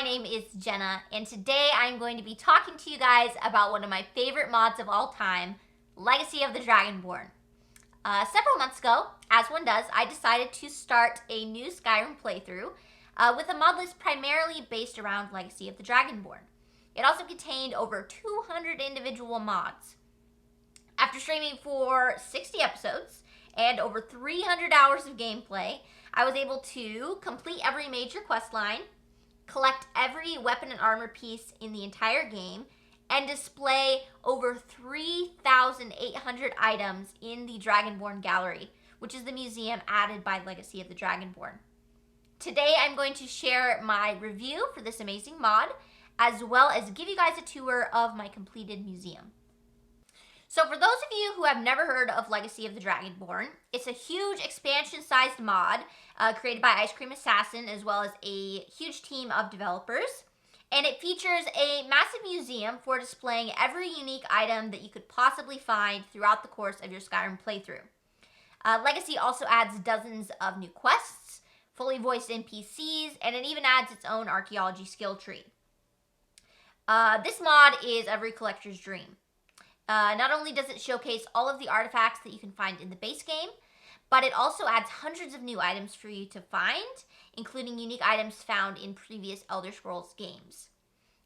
my name is Jenna, and today I'm going to be talking to you guys about one of my favorite mods of all time, Legacy of the Dragonborn. Several months ago, as one does, I decided to start a new Skyrim playthrough with a mod list primarily based around Legacy of the Dragonborn. It also contained over 200 individual mods. After streaming for 60 episodes and over 300 hours of gameplay, I was able to complete every major questline, collect every weapon and armor piece in the entire game, and display over 3,800 items in the Dragonborn Gallery, which is the museum added by Legacy of the Dragonborn. Today I'm going to share my review for this amazing mod, as well as give you guys a tour of my completed museum. So for those of you who have never heard of Legacy of the Dragonborn, it's a huge expansion-sized mod created by icecreamassassin, as well as a huge team of developers. And it features a massive museum for displaying every unique item that you could possibly find throughout the course of your Skyrim playthrough. Legacy also adds dozens of new quests, fully voiced NPCs, and it even adds its own archeology skill tree. This mod is every collector's dream. Not only does it showcase all of the artifacts that you can find in the base game, but it also adds hundreds of new items for you to find, including unique items found in previous Elder Scrolls games.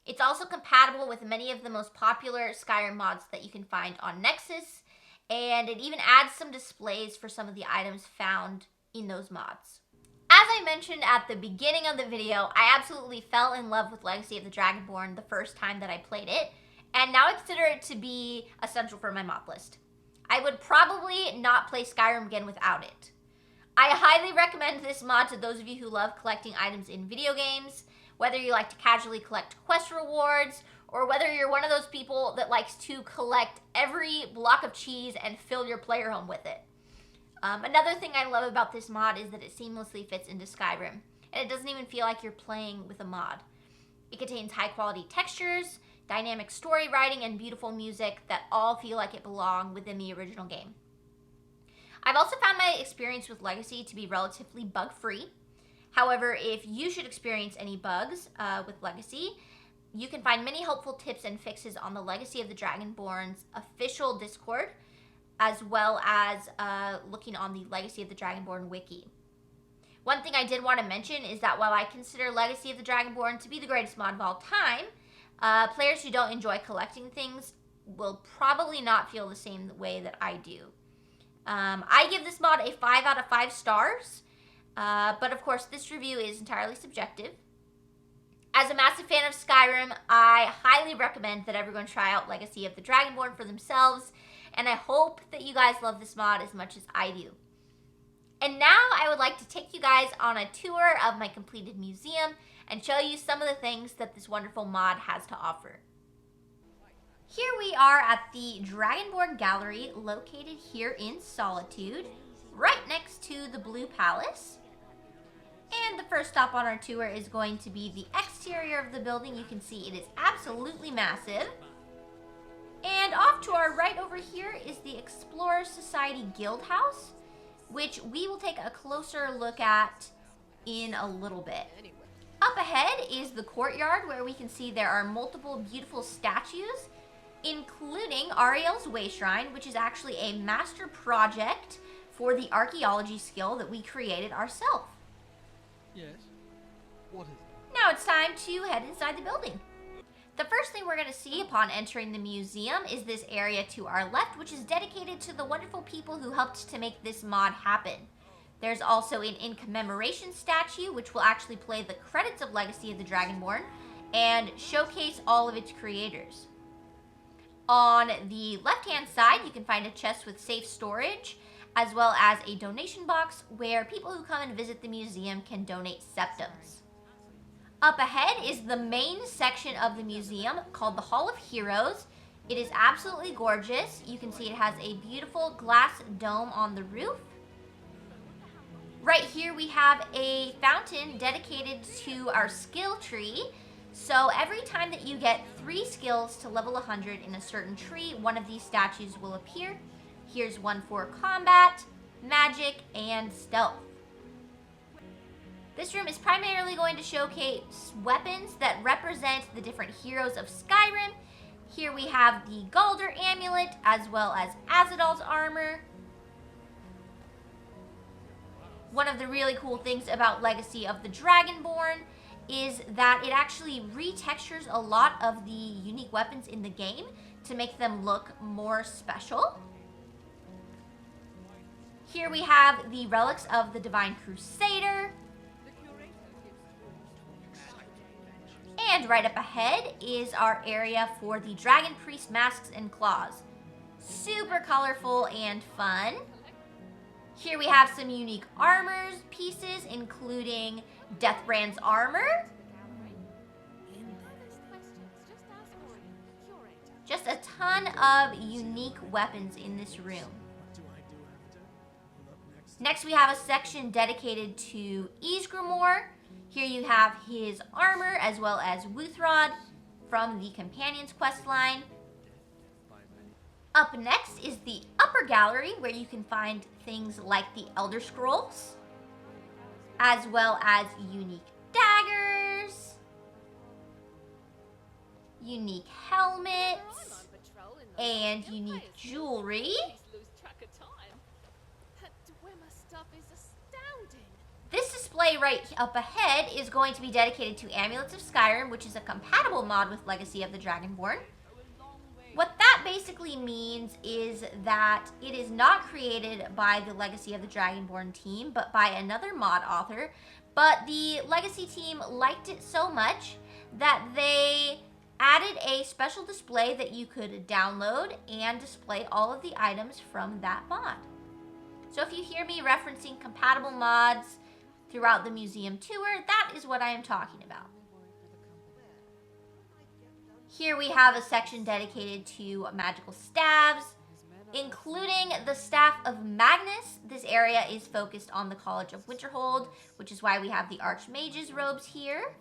It's also compatible with many of the most popular Skyrim mods that you can find on Nexus, and it even adds some displays for some of the items found in those mods. As I mentioned at the beginning of the video, I absolutely fell in love with Legacy of the Dragonborn the first time that I played it, and now I consider it to be essential for my mod list. I would probably not play Skyrim again without it. I highly recommend this mod to those of you who love collecting items in video games, whether you like to casually collect quest rewards, or whether you're one of those people that likes to collect every block of cheese and fill your player home with it. Another thing I love about this mod is that it seamlessly fits into Skyrim, and it doesn't even feel like you're playing with a mod. It contains high quality textures, dynamic story writing, and beautiful music that all feel like it belong within the original game. I've also found my experience with Legacy to be relatively bug-free. However, if you should experience any bugs with Legacy, you can find many helpful tips and fixes on the Legacy of the Dragonborn's official Discord, as well as looking on the Legacy of the Dragonborn wiki. One thing I did want to mention is that while I consider Legacy of the Dragonborn to be the greatest mod of all time, players who don't enjoy collecting things will probably not feel the same way that I do. I give this mod a 5 out of 5 stars, but of course this review is entirely subjective. As a massive fan of Skyrim, I highly recommend that everyone try out Legacy of the Dragonborn for themselves, and I hope that you guys love this mod as much as I do. And now I would like to take you guys on a tour of my completed museum and show you some of the things that this wonderful mod has to offer. Here we are at the Dragonborn Gallery, located here in Solitude, right next to the Blue Palace. And the first stop on our tour is going to be the exterior of the building. You can see it is absolutely massive. And off to our right over here is the Explorers Society Guildhouse, which we will take a closer look at in a little bit. Up ahead is the courtyard, where we can see there are multiple beautiful statues, including Ariel's Way Shrine, which is actually a master project for the archaeology skill that we created ourselves. Yes. What is it? Now it's time to head inside the building. The first thing we're going to see upon entering the museum is this area to our left, which is dedicated to the wonderful people who helped to make this mod happen. There's also an in commemoration statue, which will actually play the credits of Legacy of the Dragonborn and showcase all of its creators. On the left-hand side, you can find a chest with safe storage, as well as a donation box where people who come and visit the museum can donate septums. Up ahead is the main section of the museum called the Hall of Heroes. It is absolutely gorgeous. You can see it has a beautiful glass dome on the roof. Right here we have a fountain dedicated to our skill tree. So every time that you get 3 skills to level 100 in a certain tree, one of these statues will appear. Here's one for combat, magic, and stealth. This room is primarily going to showcase weapons that represent the different heroes of Skyrim. Here we have the Galder amulet, as well as Azadal's armor. One of the really cool things about Legacy of the Dragonborn is that it actually retextures a lot of the unique weapons in the game to make them look more special. Here we have the relics of the Divine Crusader. And right up ahead is our area for the Dragon Priest masks and claws. Super colorful and fun. Here we have some unique armor pieces, including Deathbrand's armor. Just a ton of unique weapons in this room. Next we have a section dedicated to Ysgramor. Here you have his armor as well as Wuthrod from the Companions questline. Up next is the Upper Gallery, where you can find things like the Elder Scrolls, as well as unique daggers, unique helmets, and unique jewelry. This display right up ahead is going to be dedicated to Amulets of Skyrim, which is a compatible mod with Legacy of the Dragonborn. What that basically means is that it is not created by the Legacy of the Dragonborn team, but by another mod author. But the Legacy team liked it so much that they added a special display that you could download and display all of the items from that mod. So if you hear me referencing compatible mods throughout the museum tour, that is what I am talking about. Here we have a section dedicated to magical staves, including the Staff of Magnus. This area is focused on the College of Winterhold, which is why we have the Archmage's robes here.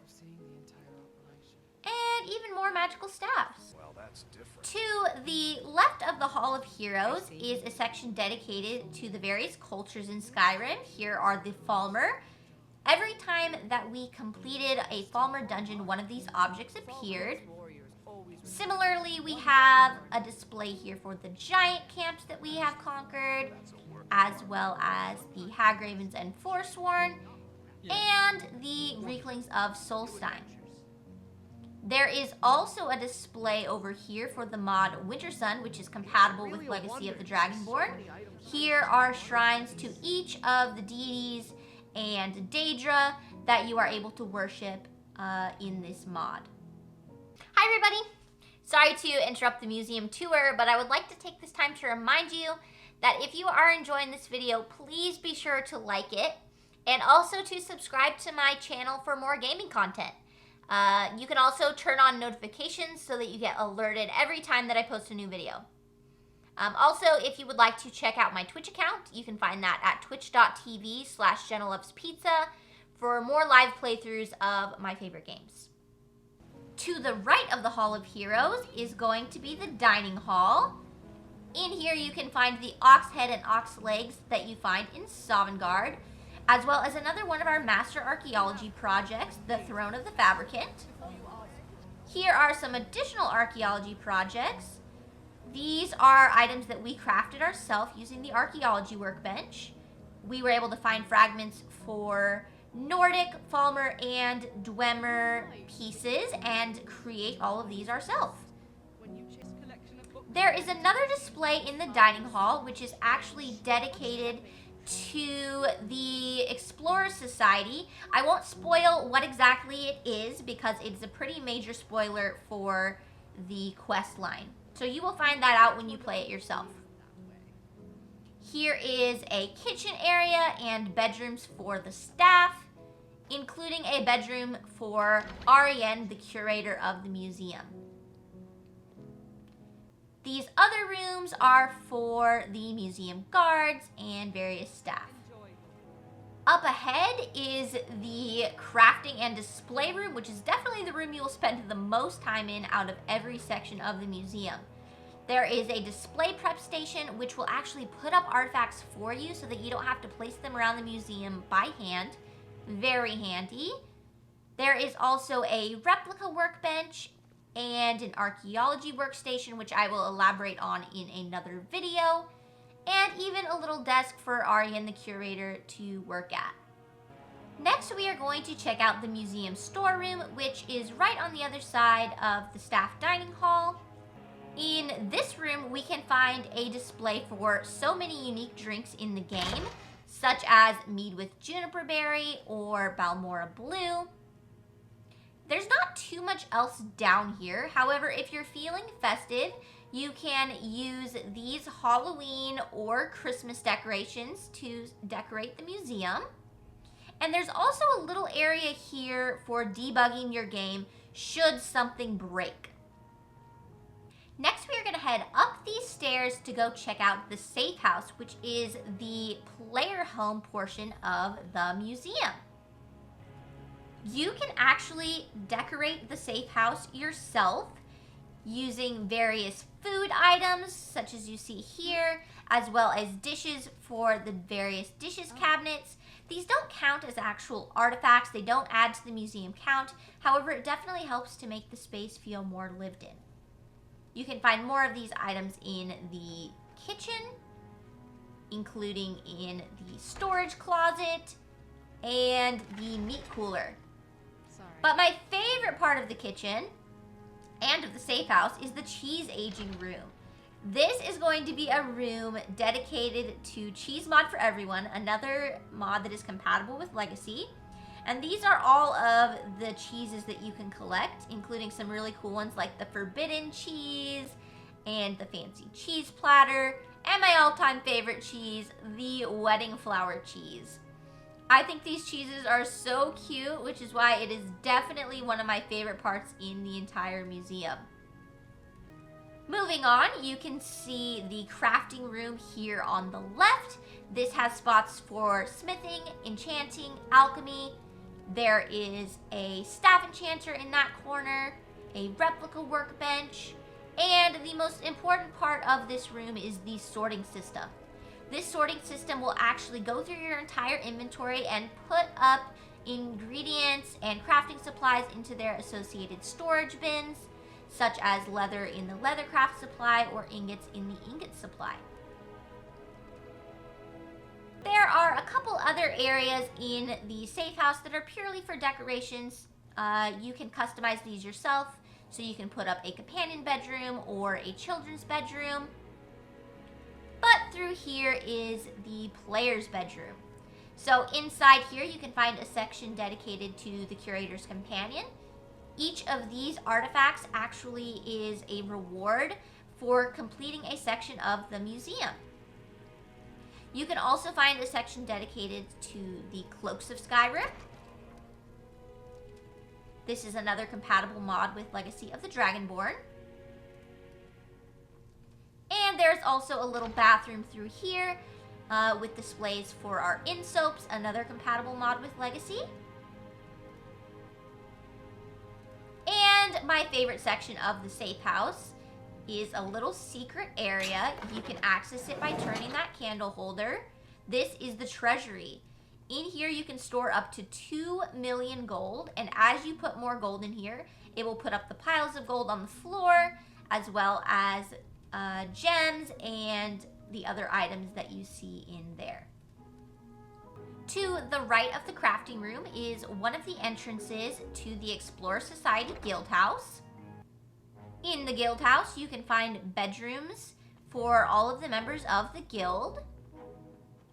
And even more magical staffs. Well, that's different. To the left of the Hall of Heroes is a section dedicated to the various cultures in Skyrim. Here are the Falmer. Every time that we completed a Falmer dungeon, one of these objects appeared. Similarly, we have a display here for the giant camps that we have conquered, as well as the Hagravens and Forsworn, and the Reeklings of Solstein. There is also a display over here for the mod Wintersun, which is compatible with Legacy of the Dragonborn. Here are shrines to each of the deities and Daedra that you are able to worship in this mod. Hi everybody! Sorry to interrupt the museum tour, but I would like to take this time to remind you that if you are enjoying this video, please be sure to like it and also to subscribe to my channel for more gaming content. You can also turn on notifications so that you get alerted every time that I post a new video. Also, if you would like to check out my Twitch account, you can find that at twitch.tv/JennaLovesPizza for more live playthroughs of my favorite games. To the right of the Hall of Heroes is going to be the Dining Hall. In here you can find the ox head and ox legs that you find in Sovngarde, as well as another one of our master archaeology projects, the Throne of the Fabricant. Here are some additional archaeology projects. These are items that we crafted ourselves using the archaeology workbench. We were able to find fragments for Nordic, Falmer, and Dwemer pieces and create all of these ourselves. There is another display in the dining hall which is actually dedicated to the Explorer Society. I won't spoil what exactly it is because it's a pretty major spoiler for the quest line. So you will find that out when you play it yourself. Here is a kitchen area and bedrooms for the staff, including a bedroom for Ariane, the curator of the museum. These other rooms are for the museum guards and various staff. Up ahead is the crafting and display room, which is definitely the room you will spend the most time in out of every section of the museum. There is a display prep station which will actually put up artifacts for you so that you don't have to place them around the museum by hand. Very handy. There is also a replica workbench and an archaeology workstation, which I will elaborate on in another video, and even a little desk for Arian, the curator, to work at. Next, we are going to check out the museum storeroom, which is right on the other side of the staff dining hall. In this room, we can find a display for so many unique drinks in the game, such as mead with juniper berry or Balmora Blue. There's not too much else down here. However, if you're feeling festive, you can use these Halloween or Christmas decorations to decorate the museum. And there's also a little area here for debugging your game should something break. Next, we are going to head up these stairs to go check out the Safehouse, which is the player home portion of the museum. You can actually decorate the Safehouse yourself using various food items, such as you see here, as well as dishes for the various dishes cabinets. These don't count as actual artifacts. They don't add to the museum count. However, it definitely helps to make the space feel more lived in. You can find more of these items in the kitchen, including in the storage closet and the meat cooler. But my favorite part of the kitchen and of the Safehouse is the cheese aging room. This is going to be a room dedicated to Cheese Mod for Everyone, another mod that is compatible with Legacy. And these are all of the cheeses that you can collect, including some really cool ones like the Forbidden Cheese and the Fancy Cheese Platter, and my all-time favorite cheese, the Wedding Flower Cheese. I think these cheeses are so cute, which is why it is definitely one of my favorite parts in the entire museum. Moving on, you can see the crafting room here on the left. This has spots for smithing, enchanting, alchemy. There is a staff enchanter in that corner, a replica workbench, and the most important part of this room is the sorting system. This sorting system will actually go through your entire inventory and put up ingredients and crafting supplies into their associated storage bins, such as leather in the leathercraft supply or ingots in the ingot supply. There are a couple other areas in the Safehouse that are purely for decorations. You can customize these yourself, so you can put up a companion bedroom or a children's bedroom. But through here is the player's bedroom. So inside here you can find a section dedicated to the curator's companion. Each of these artifacts actually is a reward for completing a section of the museum. You can also find a section dedicated to the Cloaks of Skyrim. This is another compatible mod with Legacy of the Dragonborn. And there's also a little bathroom through here with displays for our in-soaps, another compatible mod with Legacy. And my favorite section of the Safehouse is a little secret area. You can access it by turning that candle holder. This is the treasury. In here you can store up to 2 million gold, and as you put more gold in here, it will put up the piles of gold on the floor, as well as gems and the other items that you see in there. To the right of the crafting room is one of the entrances to the Explorer Society Guildhouse. In the Guildhouse, you can find bedrooms for all of the members of the guild,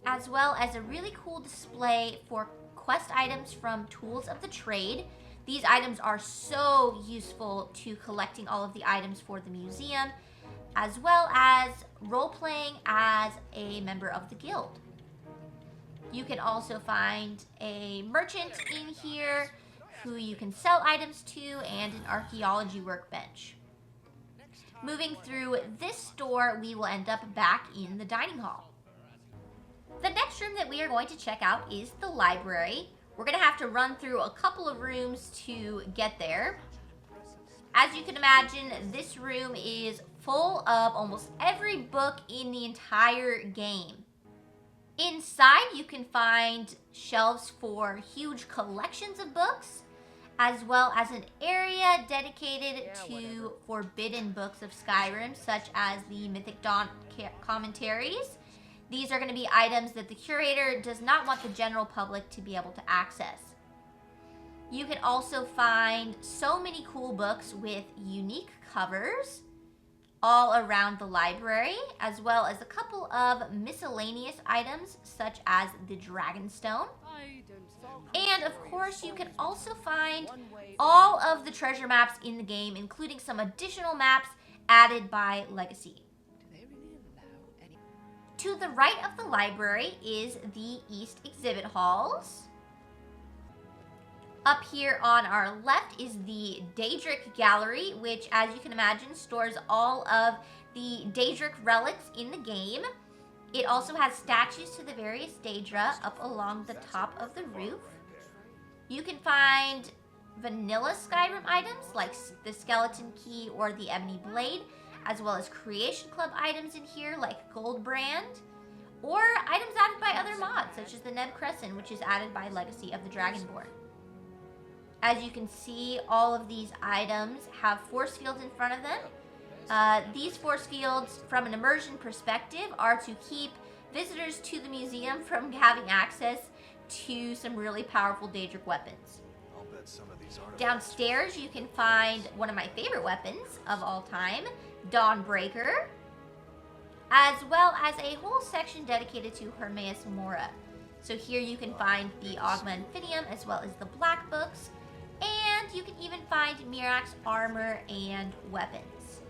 as well as a really cool display for quest items from Tools of the Trade. These items are so useful to collecting all of the items for the museum, as well as role-playing as a member of the guild. You can also find a merchant in here who you can sell items to, and an archaeology workbench. Moving through this door, we will end up back in the dining hall. The next room that we are going to check out is the library. We're going to have to run through a couple of rooms to get there. As you can imagine, this room is full of almost every book in the entire game. Inside, you can find shelves for huge collections of books, as well as an area dedicated to forbidden books of Skyrim, such as the Mythic Dawn commentaries. These are going to be items that the curator does not want the general public to be able to access. You can also find so many cool books with unique covers all around the library, as well as a couple of miscellaneous items such as the Dragonstone. And of course, you can also find all of the treasure maps in the game, including some additional maps added by Legacy. To the right of the library is the East Exhibit Halls. Up here on our left is the Daedric Gallery, which, as you can imagine, stores all of the Daedric relics in the game. It also has statues to the various Daedra up along the top of the roof. You can find vanilla Skyrim items like the Skeleton Key or the Ebony Blade, as well as Creation Club items in here like Goldbrand, or items added by other mods such as the Neb Crescent, which is added by Legacy of the Dragonborn. As you can see, all of these items have force fields in front of them. These force fields, from an immersion perspective, are to keep visitors to the museum from having access to some really powerful Daedric weapons. Downstairs, you can find one of my favorite weapons of all time, Dawnbreaker, as well as a whole section dedicated to Hermaeus Mora. So here you can find the Ogma Infinium as well as the Black Books, and you can even find Mirax's armor and weapons.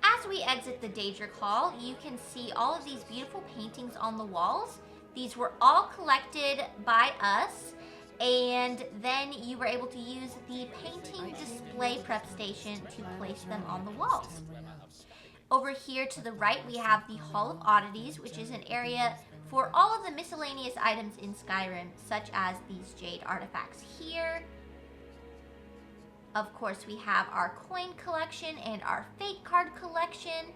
As we exit the Daedric Hall, you can see all of these beautiful paintings on the walls. These were all collected by us, and then you were able to use the painting display prep station to place them on the walls. Over here to the right, we have the Hall of Oddities, which is an area for all of the miscellaneous items in Skyrim, such as these jade artifacts here. Of course, we have our coin collection and our fate card collection.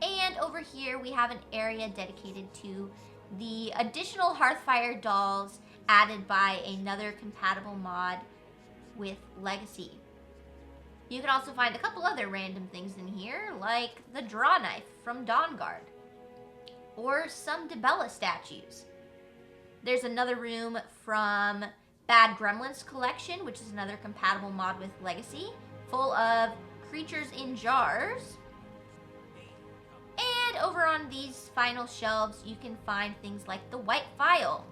And over here, we have an area dedicated to the additional Hearthfire dolls added by another compatible mod with Legacy. You can also find a couple other random things in here, like the draw knife from Dawnguard, or some Dibella statues. There's another room from Bad Gremlins collection, which is another compatible mod with Legacy, full of creatures in jars. And over on these final shelves, you can find things like the White Phial,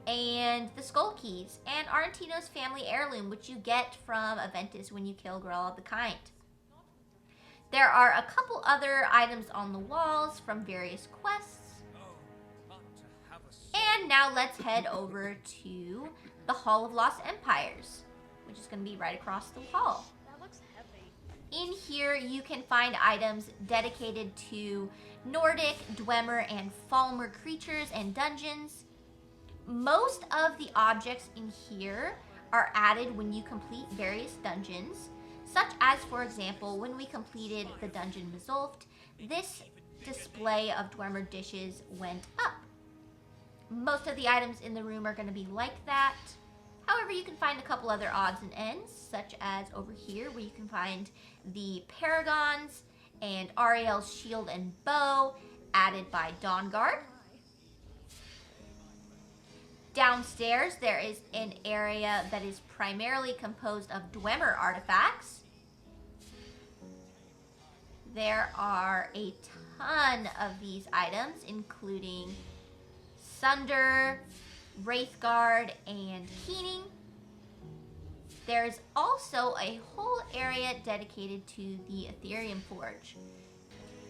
and the Skull Keys, and Arantino's family heirloom, which you get from Aventus when you kill Grell of the Kind. There are a couple other items on the walls from various quests. And now let's head over to the Hall of Lost Empires, which is going to be right across the hall. That looks heavy. In here, you can find items dedicated to Nordic, Dwemer, and Falmer creatures and dungeons. Most of the objects in here are added when you complete various dungeons, such as, for example, when we completed the dungeon Mizulft, this display of Dwemer dishes went up. Most of the items in the room are going to be like that. However, you can find a couple other odds and ends, such as over here, where you can find the Paragons and Ariel's shield and bow added by Dawnguard. Downstairs, there is an area that is primarily composed of Dwemer artifacts. There are a ton of these items, including Sunder, Wraithguard, and Keening. There's also a whole area dedicated to the Ethereum Forge.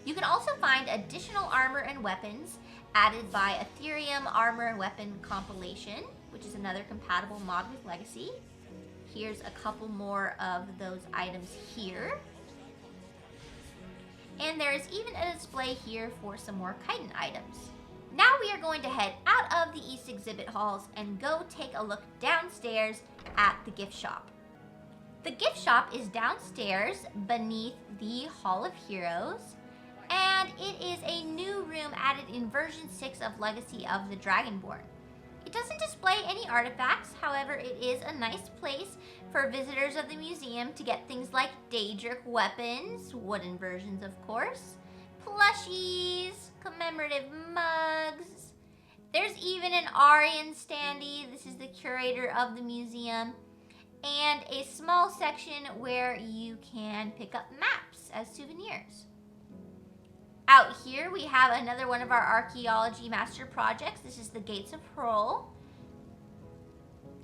You can also find additional armor and weapons added by Ethereum Armor and Weapon Compilation, which is another compatible mod with Legacy. Here's a couple more of those items here. And there is even a display here for some more chitin items. Now we are going to head out of the East Exhibit Halls and go take a look downstairs at the gift shop. The gift shop is downstairs beneath the Hall of Heroes, and and it is a new room added in version 6 of Legacy of the Dragonborn. It doesn't display any artifacts, however it is a nice place for visitors of the museum to get things like Daedric weapons, wooden versions of course, plushies, commemorative mugs. There's even an Aryan standee, this is the curator of the museum, and a small section where you can pick up maps as souvenirs. Out here we have another one of our archaeology master projects. This is the Gates of Hurl.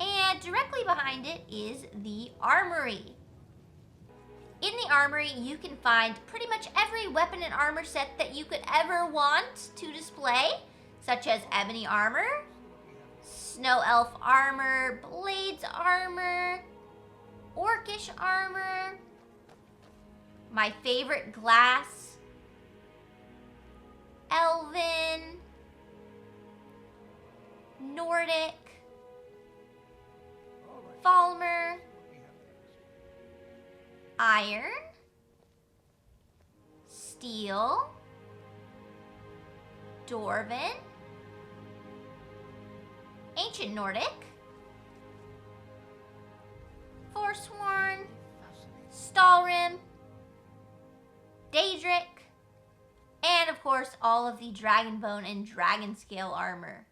And directly behind it is the Armory. In the Armory, you can find pretty much every weapon and armor set that you could ever want to display, such as ebony armor, snow elf armor, blades armor, orcish armor, my favorite glass, Elven, Nordic, Falmer, Iron, Steel, Dwarven, Ancient Nordic, Forsworn, Storeroom, Daedric, and of course all of the Dragonbone and Dragon Scale armor.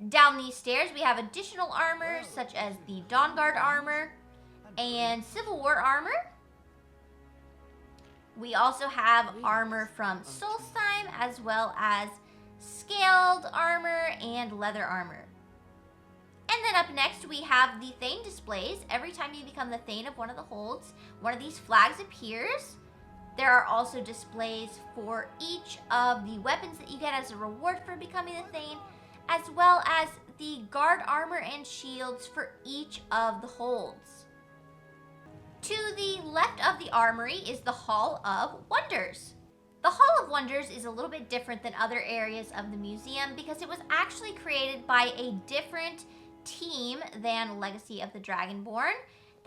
Down these stairs we have additional armor such as the Dawnguard armor and Civil War armor. We also have armor from Solstheim as well as scaled armor and leather armor. And then up next we have the Thane displays. Every time you become the Thane of one of the holds, one of these flags appears. There are also displays for each of the weapons that you get as a reward for becoming the Thane, as well as the guard armor and shields for each of the holds. To the left of the Armory is the Hall of Wonders. The Hall of Wonders is a little bit different than other areas of the museum because it was actually created by a different team than Legacy of the Dragonborn.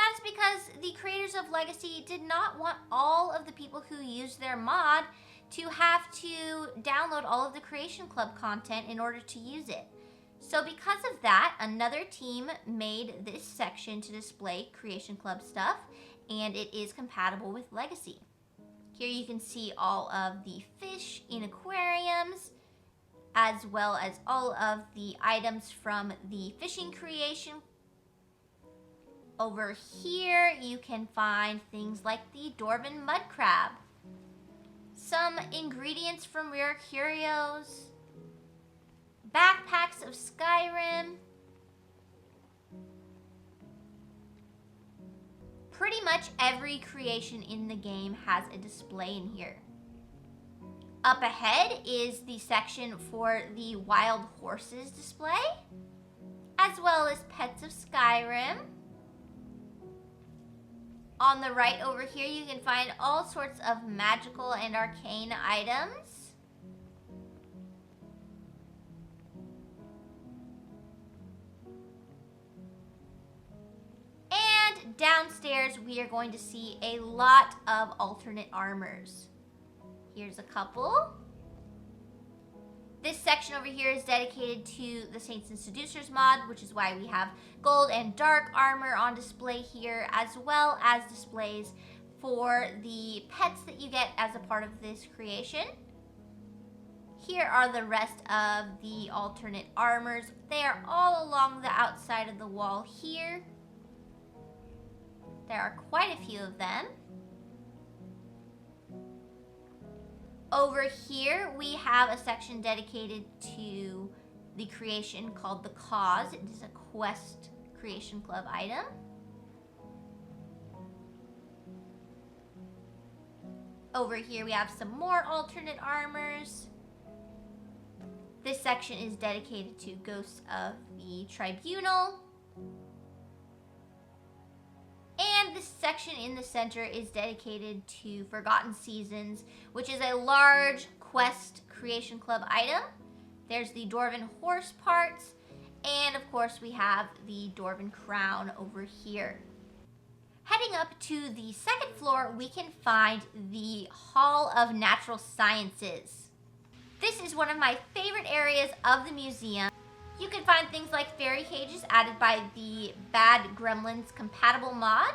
That's because the creators of Legacy did not want all of the people who used their mod to have to download all of the Creation Club content in order to use it. So because of that, another team made this section to display Creation Club stuff, and it is compatible with Legacy. Here you can see all of the fish in aquariums, as well as all of the items from the fishing creation. Over here, you can find things like the Dwarven Mud Crab, some ingredients from Rare Curios, backpacks of Skyrim. Pretty much every creation in the game has a display in here. Up ahead is the section for the Wild Horses display, as well as Pets of Skyrim. On the right over here, you can find all sorts of magical and arcane items. And downstairs, we are going to see a lot of alternate armors. Here's a couple. This section over here is dedicated to the Saints and Seducers mod, which is why we have gold and dark armor on display here, as well as displays for the pets that you get as a part of this creation. Here are the rest of the alternate armors. They are all along the outside of the wall here. There are quite a few of them. Over here, we have a section dedicated to the creation called the Cause. It is a quest Creation Club item. Over here, we have some more alternate armors. This section is dedicated to Ghosts of the Tribunal. And this section in the center is dedicated to Forgotten Seasons, which is a large quest Creation Club item. There's the Dwarven horse parts, and of course we have the Dwarven crown over here. Heading up to the second floor, we can find the Hall of Natural Sciences. This is one of my favorite areas of the museum. You can find things like fairy cages added by the Bad Gremlins compatible mod,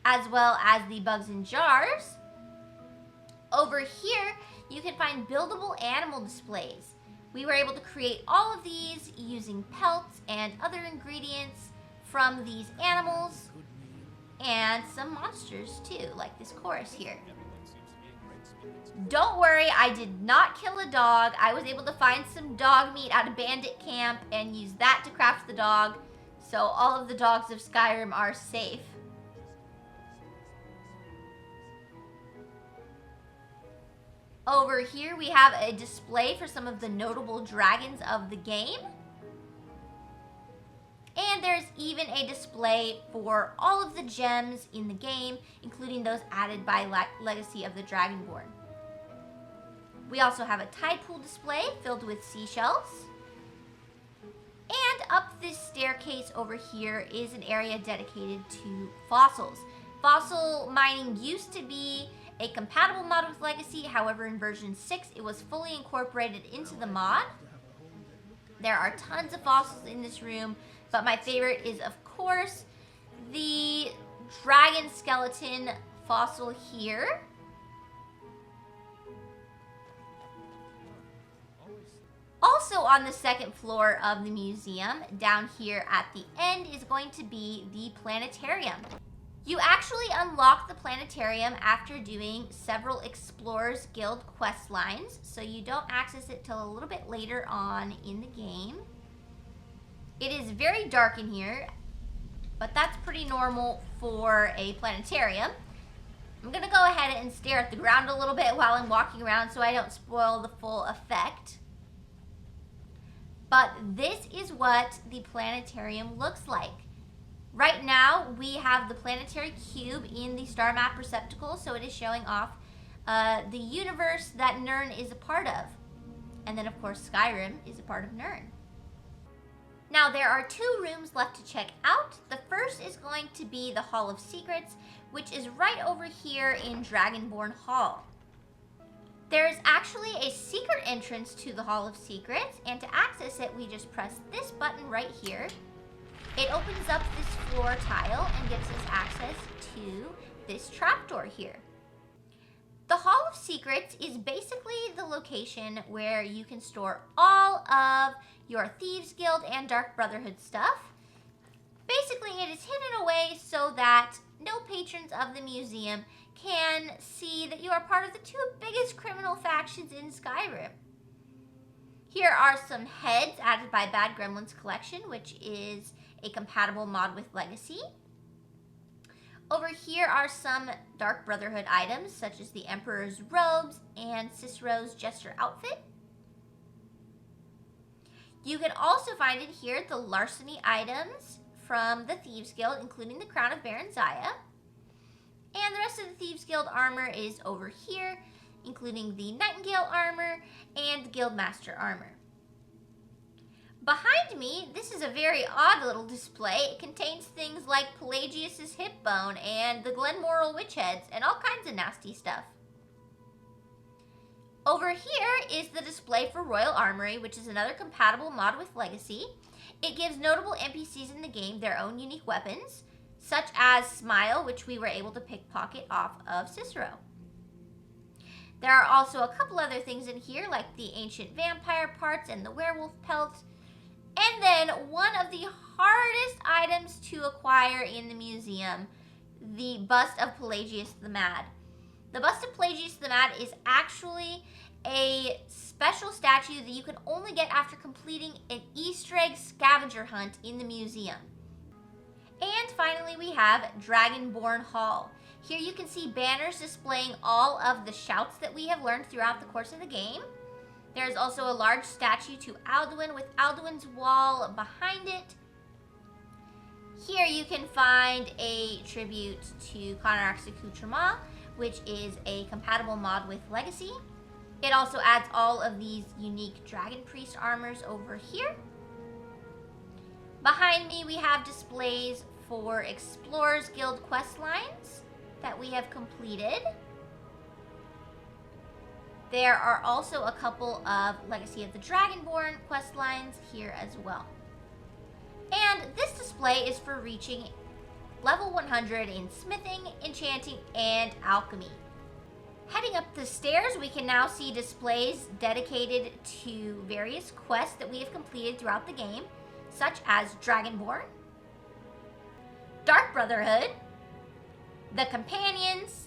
as well as the Bugs in Jars. Over here, you can find buildable animal displays. We were able to create all of these using pelts and other ingredients from these animals, and some monsters too, like this chorus here. Don't worry, I did not kill a dog. I was able to find some dog meat at a bandit camp and use that to craft the dog, so all of the dogs of Skyrim are safe. Over here we have a display for some of the notable dragons of the game. And there's even a display for all of the gems in the game, including those added by Legacy of the Dragonborn. We also have a tide pool display filled with seashells. And up this staircase over here is an area dedicated to fossils. Fossil mining used to be a compatible mod with Legacy, however in version 6 it was fully incorporated into the mod. There are tons of fossils in this room, but my favorite is, of course, the dragon skeleton fossil here. Also on the second floor of the museum, down here at the end, is going to be the Planetarium. You actually unlock the Planetarium after doing several Explorers Guild quest lines, so you don't access it till a little bit later on in the game. It is very dark in here, but that's pretty normal for a planetarium. I'm gonna go ahead and stare at the ground a little bit while I'm walking around so I don't spoil the full effect. But this is what the planetarium looks like. Right now, we have the planetary cube in the star map receptacle, so it is showing off the universe that Nirn is a part of. And then, of course, Skyrim is a part of Nirn. Now, there are 2 rooms left to check out. The first is going to be the Hall of Secrets, which is right over here in Dragonborn Hall. There is actually a secret entrance to the Hall of Secrets, and to access it, we just press this button right here. It opens up this floor tile and gives us access to this trapdoor here. The Hall of Secrets is basically the location where you can store all of your Thieves Guild and Dark Brotherhood stuff. Basically, it is hidden away so that no patrons of the museum can see that you are part of the 2 biggest criminal factions in Skyrim. Here are some heads added by Bad Gremlins Collection, which is a compatible mod with Legacy. Over here are some Dark Brotherhood items, such as the Emperor's robes and Cicero's Jester outfit. You can also find in here the larceny items from the Thieves Guild, including the Crown of Baron Zaya. And the rest of the Thieves Guild armor is over here, including the Nightingale armor and the Guildmaster armor. Behind me, this is a very odd little display. It contains things like Pelagius's hip bone and the Glenmoral witch heads and all kinds of nasty stuff. Over here is the display for Royal Armory, which is another compatible mod with Legacy. It gives notable NPCs in the game their own unique weapons, such as Smile, which we were able to pickpocket off of Cicero. There are also a couple other things in here, like the ancient vampire parts and the werewolf pelt. And then one of the hardest items to acquire in the museum, the bust of Pelagius the Mad. The bust of Pelagius the Mad is actually a special statue that you can only get after completing an Easter egg scavenger hunt in the museum. And finally, we have Dragonborn Hall. Here you can see banners displaying all of the shouts that we have learned throughout the course of the game. There's also a large statue to Alduin with Alduin's wall behind it. Here you can find a tribute to Conarach's accoutrement, which is a compatible mod with Legacy. It also adds all of these unique Dragon Priest armors over here. Behind me we have displays for Explorers Guild quest lines that we have completed. There are also a couple of Legacy of the Dragonborn quest lines here as well. And this display is for reaching level 100 in smithing, enchanting, and alchemy. Heading up the stairs, we can now see displays dedicated to various quests that we have completed throughout the game, such as Dragonborn, Dark Brotherhood, the Companions,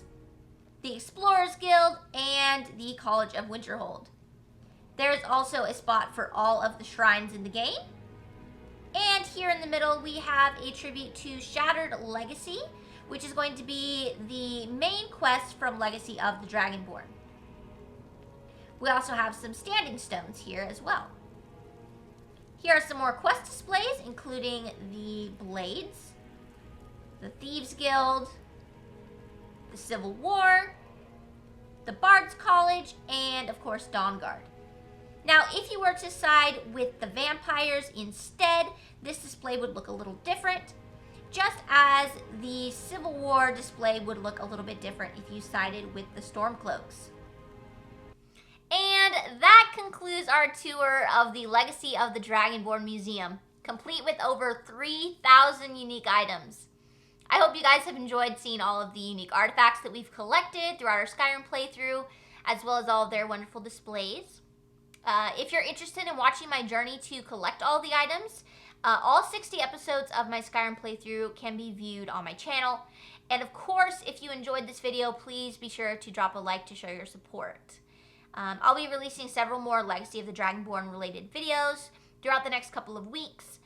the Explorers Guild, and the College of Winterhold. There is also a spot for all of the shrines in the game. And here in the middle, we have a tribute to Shattered Legacy, which is going to be the main quest from Legacy of the Dragonborn. We also have some standing stones here as well. Here are some more quest displays, including the Blades, the Thieves Guild, the Civil War, the Bard's College, and of course Dawnguard. Now, if you were to side with the vampires instead, this display would look a little different, just as the Civil War display would look a little bit different if you sided with the Stormcloaks. And that concludes our tour of the Legacy of the Dragonborn Museum, complete with over 3,000 unique items. I hope you guys have enjoyed seeing all of the unique artifacts that we've collected throughout our Skyrim playthrough, as well as all of their wonderful displays. If you're interested in watching my journey to collect all the items, all 60 episodes of my Skyrim playthrough can be viewed on my channel. And of course, if you enjoyed this video, please be sure to drop a like to show your support. I'll be releasing several more Legacy of the Dragonborn related videos throughout the next couple of weeks.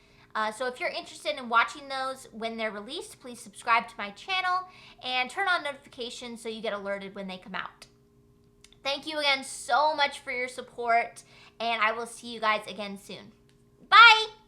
So if you're interested in watching those when they're released, please subscribe to my channel and turn on notifications so you get alerted when they come out. Thank you again so much for your support, and I will see you guys again soon. Bye!